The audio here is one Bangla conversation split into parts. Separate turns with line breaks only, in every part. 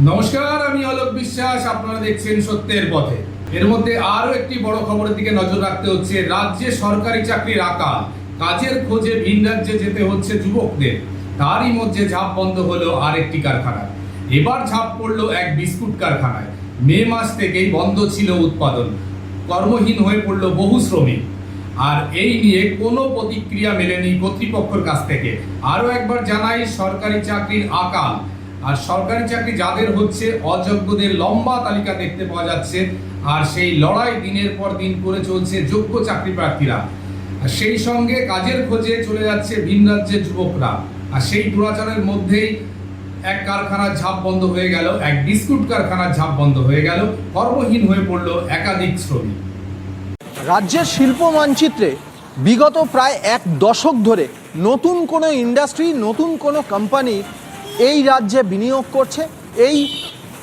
নমস্কার, আমি অলোক বিশ্বাস। আপনারা দেখছেন সত্যের পথে। এর মধ্যে আরো একটি বড় খবরের দিকে নজর রাখতে হচ্ছে। রাজ্যে সরকারি চাকরির আকাল, কাজের খোঁজে ভিন রাজ্যে যেতে হচ্ছে যুবকদের। তারই মধ্যে ঝাঁপ বন্ধ হলো আরেকটি কারখানা। এবার ঝাঁপ পড়লো এক বিস্কুট কারখানায়। মে মাস থেকেই বন্ধ ছিল উৎপাদন, কর্মহীন হয়ে পড়লো বহু শ্রমিক। আর এই নিয়ে কোনো প্রতিক্রিয়া মেলেনি কর্তৃপক্ষের কাছ থেকে। আরো একবার জানাই, সরকারি চাকরির আকাল। আর সরকারি চাকরি যাদের হচ্ছে, অযোগ্যদের লম্বা তালিকা দেখতে পাওয়া যাচ্ছে। আর সেই লড়াই দিনের পর দিন করে চলছে যোগ্য চাকরি প্রার্থীরা। আর সেই সঙ্গে কাজের খোঁজে চলে যাচ্ছে ভিন রাজ্যের যুবকরা। আর সেই দুরাচারের মধ্যেই এক কারখানার ঝাঁপ বন্ধ হয়ে গেল, এক বিস্কুট কারখানার ঝাঁপ বন্ধ হয়ে গেল, কর্মহীন হয়ে পড়ল একাধিক শ্রমিক।
রাজ্যের শিল্প মানচিত্রে বিগত প্রায় এক দশক ধরে নতুন কোনো ইন্ডাস্ট্রি, নতুন কোনো কোম্পানি এই রাজ্যে বিনিয়োগ করছে, এই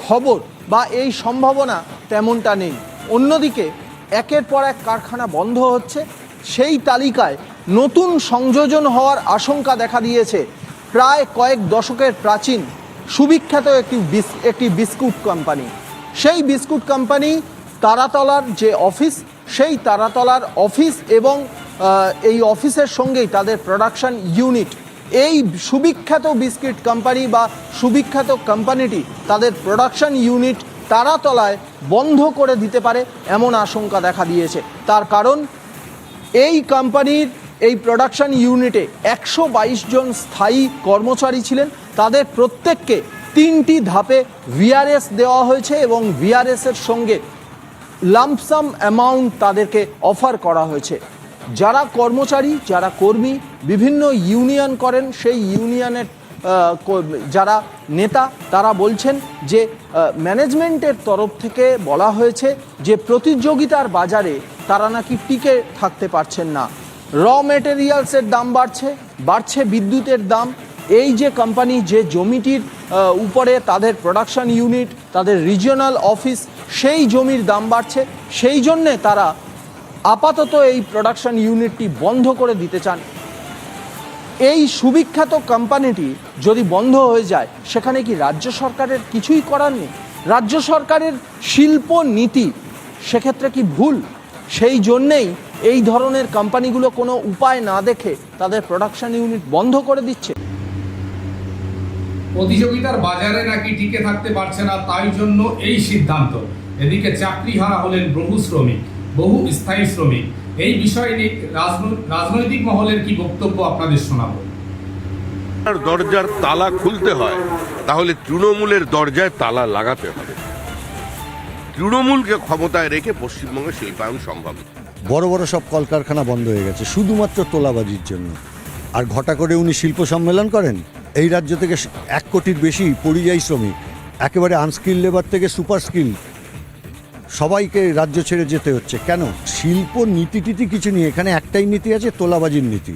খবর বা এই সম্ভাবনা তেমনটা নেই। অন্যদিকে একের পর এক কারখানা বন্ধ হচ্ছে। সেই তালিকায় নতুন সংযোজন হওয়ার আশঙ্কা দেখা দিয়েছে প্রায় কয়েক দশকের প্রাচীন সুবিখ্যাত একটি বিস্কুট কোম্পানি। সেই বিস্কুট কোম্পানি তারাতলার যে অফিস, সেই তারাতলার অফিস এবং এই অফিসের সঙ্গেই তাদের প্রোডাকশন ইউনিট, এই সুবিখ্যাত বিস্কিট কোম্পানি বা সুবিখ্যাত কোম্পানিটি তাদের প্রোডাকশন ইউনিট তারাতলায় বন্ধ করে দিতে পারে এমন আশঙ্কা দেখা দিয়েছে। তার কারণ, এই কোম্পানির এই প্রোডাকশন ইউনিটে 122 জন স্থায়ী কর্মচারী ছিলেন। তাদের প্রত্যেককে 3টি ধাপে ভিআরএস দেওয়া হয়েছে এবং ভিআরএসের সঙ্গে লাম্পসাম অ্যামাউন্ট তাদেরকে অফার করা হয়েছে। যারা কর্মচারী, যারা কর্মী বিভিন্ন ইউনিয়ন করেন, সেই ইউনিয়নের যারা নেতা তারা বলছেন যে ম্যানেজমেন্টের তরফ থেকে বলা হয়েছে যে প্রতিযোগিতার বাজারে তারা নাকি টিকে থাকতে পারছেন না। র মেটেরিয়ালসের দাম বাড়ছে বিদ্যুতের দাম। এই যে কোম্পানি, যে জমিটির উপরে তাদের প্রোডাকশন ইউনিট, তাদের রিজিওনাল অফিস, সেই জমির দাম বাড়ছে। সেই জন্যে তারা আপাতত এই প্রোডাকশন ইউনিটটি বন্ধ করে দিতে চান। এই সুবিখ্যাত কোম্পানিটি যদি বন্ধ হয়ে যায়, সেখানে কি রাজ্য সরকারের কিছুই করার নেই? রাজ্য সরকারের শিল্প নীতি সেক্ষেত্রে কি ভুল? সেই জন্যেই এই ধরনের কোম্পানিগুলো কোনো উপায় না দেখে তাদের প্রোডাকশন ইউনিট বন্ধ করে দিচ্ছে।
প্রতিযোগিতার বাজারে নাকি টিকে থাকতে পারছে না, তাই জন্য এই সিদ্ধান্ত। এদিকে চাকরিহারা হলেন বহু শ্রমিক, বহু স্থায়ী শ্রমিক। এই বিষয়ে নিয়ে রাজনৈতিক মহলের কি বক্তব্য আপনাদের শোনাবো।
দরজার তালা খুলতে হয়, তাহলে তৃণমূলের দরজায় তালা লাগাতে হবে। তৃণমূলকে ক্ষমতায় রেখে পশ্চিমবঙ্গে শিল্পায়ন সম্ভব।
বড় বড় সব কলকারখানা বন্ধ হয়ে গেছে শুধুমাত্র তোলাবাজির জন্য। আর ঘটা করে উনি শিল্প সম্মেলন করেন। এই রাজ্য থেকে 1 কোটির বেশি পরিযায়ী শ্রমিক, একেবারে আনস্কিল লেবার থেকে সুপার স্কিল, সবাইকে রাজ্য ছেড়ে যেতে হচ্ছে। কেন? শিল্প নীতি টিতি কিছু নেই, এখানে একটাই নীতি আছে, তোলাবাজির নীতি।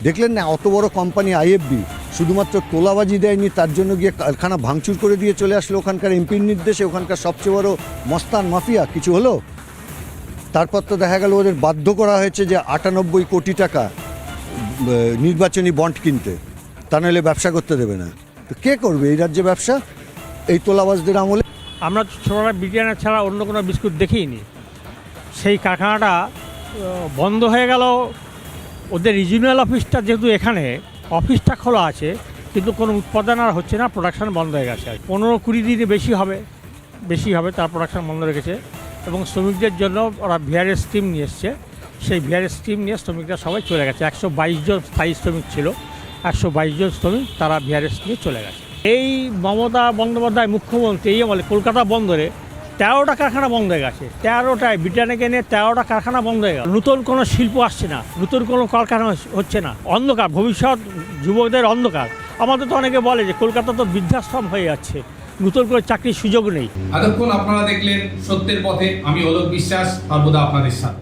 দেখলেন না, অত বড় কোম্পানি আইএফবি শুধুমাত্র তোলাবাজি দেয়নি, তার জন্য গিয়ে কারখানা ভাঙচুর করে দিয়ে চলে আসলো ওখানকার এমপির নির্দেশে। ওখানকার সবচেয়ে বড় মস্তান মাফিয়া কিছু হলো? তারপর তো দেখা গেল ওদের বাধ্য করা হয়েছে যে 98 কোটি টাকা নির্বাচনী বন্ড কিনতে, তা নাহলে ব্যবসা করতে দেবে না। তো কে করবে এই রাজ্যে ব্যবসা এই তোলাবাজদের আমলে?
আমরা ছোটরা ব্রিটানিয়া ছাড়া অন্য কোনো বিস্কুট দেখিনি। সেই কারখানাটা বন্ধ হয়ে গেল। ওদের রিজিওনাল অফিসটা যেহেতু এখানে, অফিসটা খোলা আছে কিন্তু কোনো উৎপাদন আর হচ্ছে না, প্রোডাকশান বন্ধ হয়ে গেছে। 15-20 দিনে বেশি হবে তার প্রোডাকশান বন্ধ রেখেছে। এবং শ্রমিকদের জন্য ওরা ভিআরএস স্কিম নিয়ে এসছে। সেই ভিআরএস স্কিম নিয়ে শ্রমিকরা সবাই চলে গেছে। 122 জন স্থায়ী শ্রমিক ছিল, 122 জন শ্রমিক তারা ভিআরএস নিয়ে চলে গেছে। এই মমতা বন্দ্যোপাধ্যায় মুখ্যমন্ত্রী এই আমলে কলকাতা বন্দরে 13টা কারখানা বন্ধ হয়ে গেছে। 13টায় ব্রিটানিয়াকে নিয়ে 13টা কারখানা বন্ধ হয়ে গেল। নতুন কোনো শিল্প আসছে না, নতুন কোনো কারখানা হচ্ছে না। অন্ধকার, ভবিষ্যৎ যুবকদের অন্ধকার। আমাদের তো অনেকে বলে যে কলকাতা তো বৃদ্ধাশ্রম হয়ে যাচ্ছে, নতুন করে চাকরির সুযোগ নেই।
এতক্ষণ আপনারা দেখলেন সত্যের পথে। আমি অলোক বিশ্বাস, সর্বদা আপনাদের সাথে।